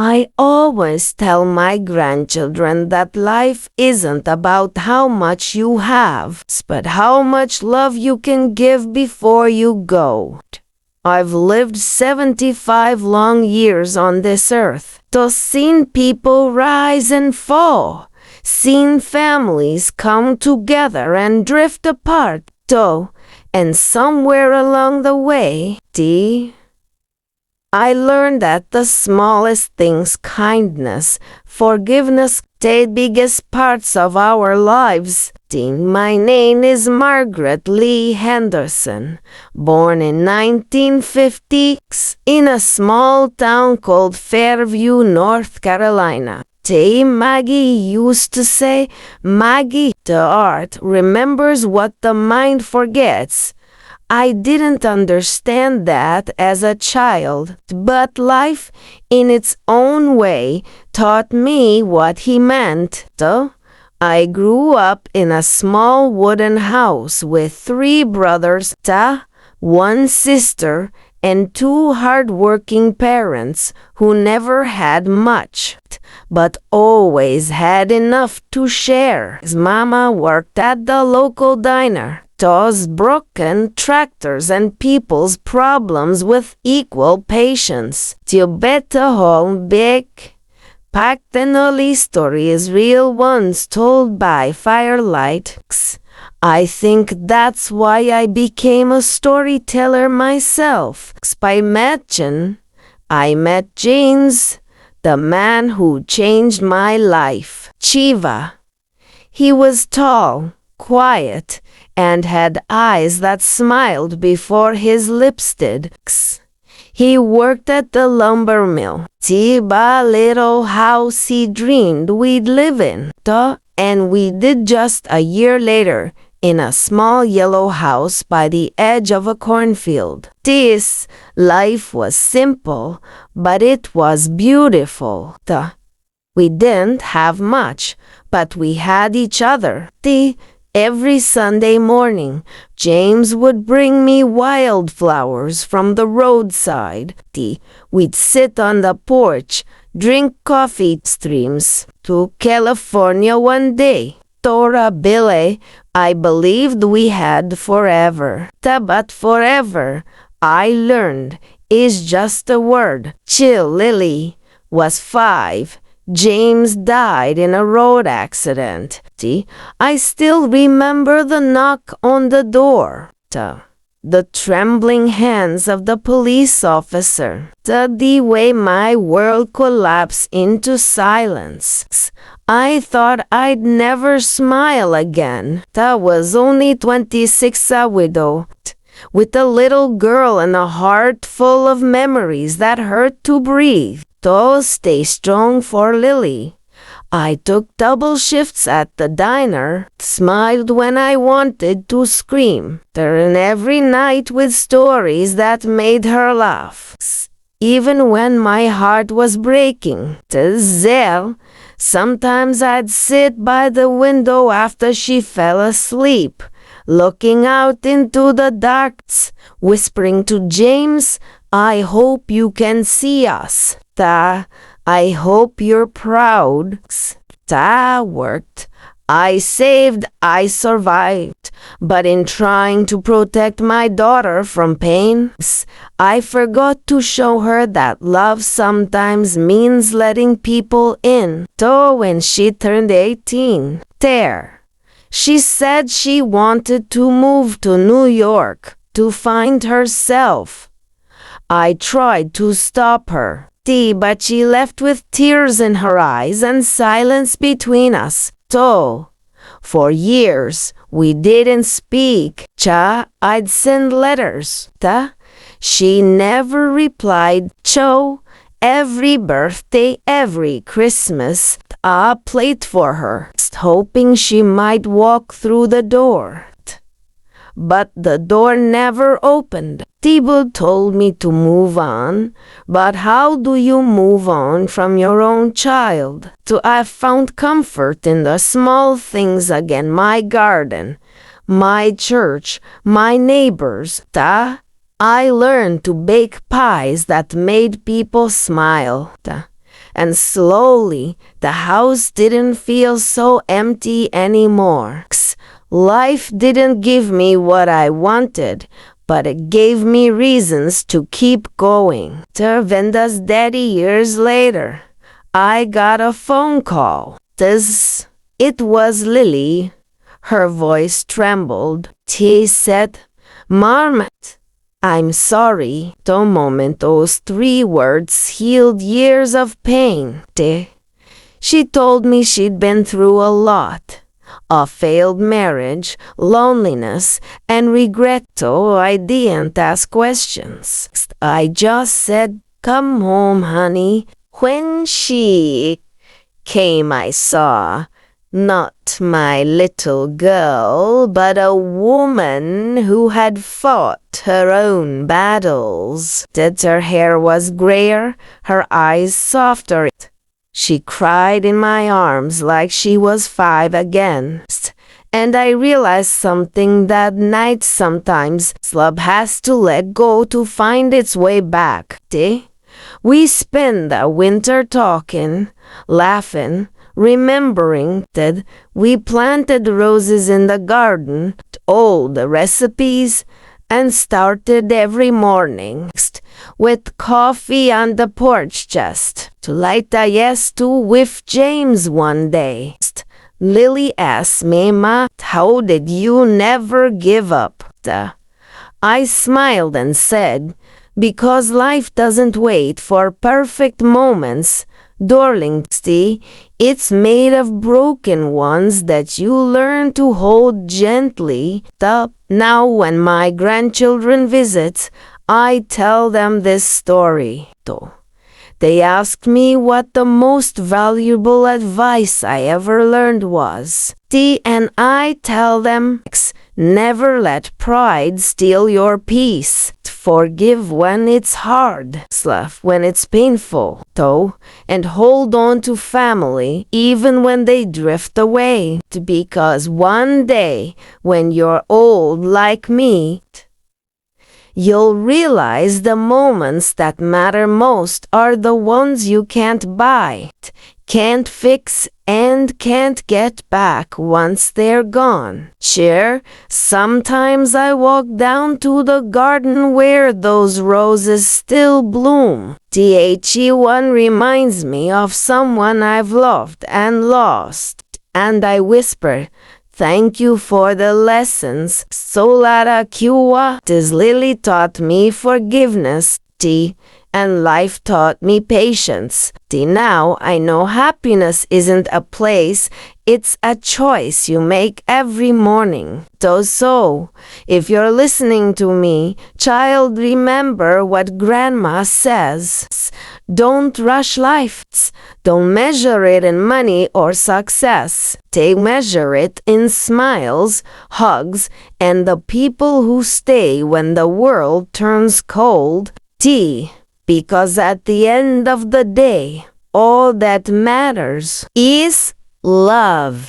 I always tell my grandchildren that life isn't about how much you have, but how much love you can give before you go. I've lived 75 long years on this earth, seen people rise and fall, seen families come together and drift apart, and somewhere along the way, I learned that the smallest things, kindness, forgiveness, the biggest parts of our lives. My name is Margaret Lee Henderson, born in 1950 in a small town called Fairview, North Carolina. Maggie used to say, Maggie, the art remembers what the mind forgets. I didn't understand that as a child, but life, in its own way, taught me what he meant. I grew up in a small wooden house with 3 brothers, 1 sister, and 2 hard-working parents who never had much, but always had enough to share. His mama worked at the local diner, those broken tractors and people's problems with equal patience. Tiobeta home big, packed and early stories, real ones told by firelight. I think that's why I became a storyteller myself. I met James, the man who changed my life. Chiva. He was tall, quiet, and had eyes that smiled before his lips did. He worked at the lumber mill. Tiba little house he dreamed we'd live in. And we did just a year later, in a small yellow house by the edge of a cornfield. This life was simple, but it was beautiful. We didn't have much, but we had each other. Every Sunday morning, James would bring me wildflowers from the roadside. We'd sit on the porch, drink coffee streams. To California one day. Tora Billy, I believed we had forever. But forever, I learned, is just a word. Chill Lily was 5. James died in a road accident. I still remember the knock on the door. The trembling hands of the police officer. The way my world collapsed into silence. I thought I'd never smile again. I was only 26, a widow, with a little girl and a heart full of memories that hurt to breathe. Stay strong for Lily. I took double shifts at the diner, smiled when I wanted to scream, and every night with stories that made her laugh. Even when my heart was breaking, sometimes I'd sit by the window after she fell asleep, looking out into the darks, whispering to James, I hope you can see us. I hope you're proud. Worked. I saved, I survived. But in trying to protect my daughter from pain, I forgot to show her that love sometimes means letting people in. When she turned 18, she said she wanted to move to New York to find herself. I tried to stop her. But she left with tears in her eyes and silence between us. For years, we didn't speak. I'd send letters. She never replied. Every birthday, every Christmas, I played for her, hoping she might walk through the door. But the door never opened. Thibault told me to move on, but how do you move on from your own child? I found comfort in the small things again, my garden, my church, my neighbors. I learned to bake pies that made people smile. and slowly the house didn't feel so empty anymore. Life didn't give me what I wanted, but it gave me reasons to keep going. Tervenda's daddy years later, I got a phone call. It was Lily. Her voice trembled. She said, Margaret, I'm sorry. The moment those 3 words healed years of pain. She told me she'd been through a lot. A failed marriage, loneliness, and regret. So I didn't ask questions. I just said, come home, honey. When she came, I saw not my little girl, but a woman who had fought her own battles. Her hair was grayer, her eyes softer. She cried in my arms like she was 5 again. And I realized something that night. Sometimes love has to let go to find its way back. We spend the winter talking, laughing, remembering that we planted roses in the garden, all the recipes, and started every morning with coffee on the porch just to light a yes to with James one day. Lily asked me, Ma, how did you never give up? I smiled and said, because life doesn't wait for perfect moments. Darling, it's made of broken ones that you learn to hold gently. Now when my grandchildren visit, I tell them this story. They ask me what the most valuable advice I ever learned was. And I tell them, never let pride steal your peace. Forgive when it's hard, laugh when it's painful, and hold on to family even when they drift away. Because one day, when you're old like me, you'll realize the moments that matter most are the ones you can't buy, can't fix, and can't get back once they're gone. Sometimes I walk down to the garden where those roses still bloom. One reminds me of someone I've loved and lost, and I whisper, thank you for the lessons. Solara Kiwa. Lily taught me forgiveness. And life taught me patience. Now I know happiness isn't a place, it's a choice you make every morning. So, if you're listening to me, child, remember what Grandma says. Don't rush life. Don't measure it in money or success. Measure it in smiles, hugs, and the people who stay when the world turns cold. Because at the end of the day, all that matters is love.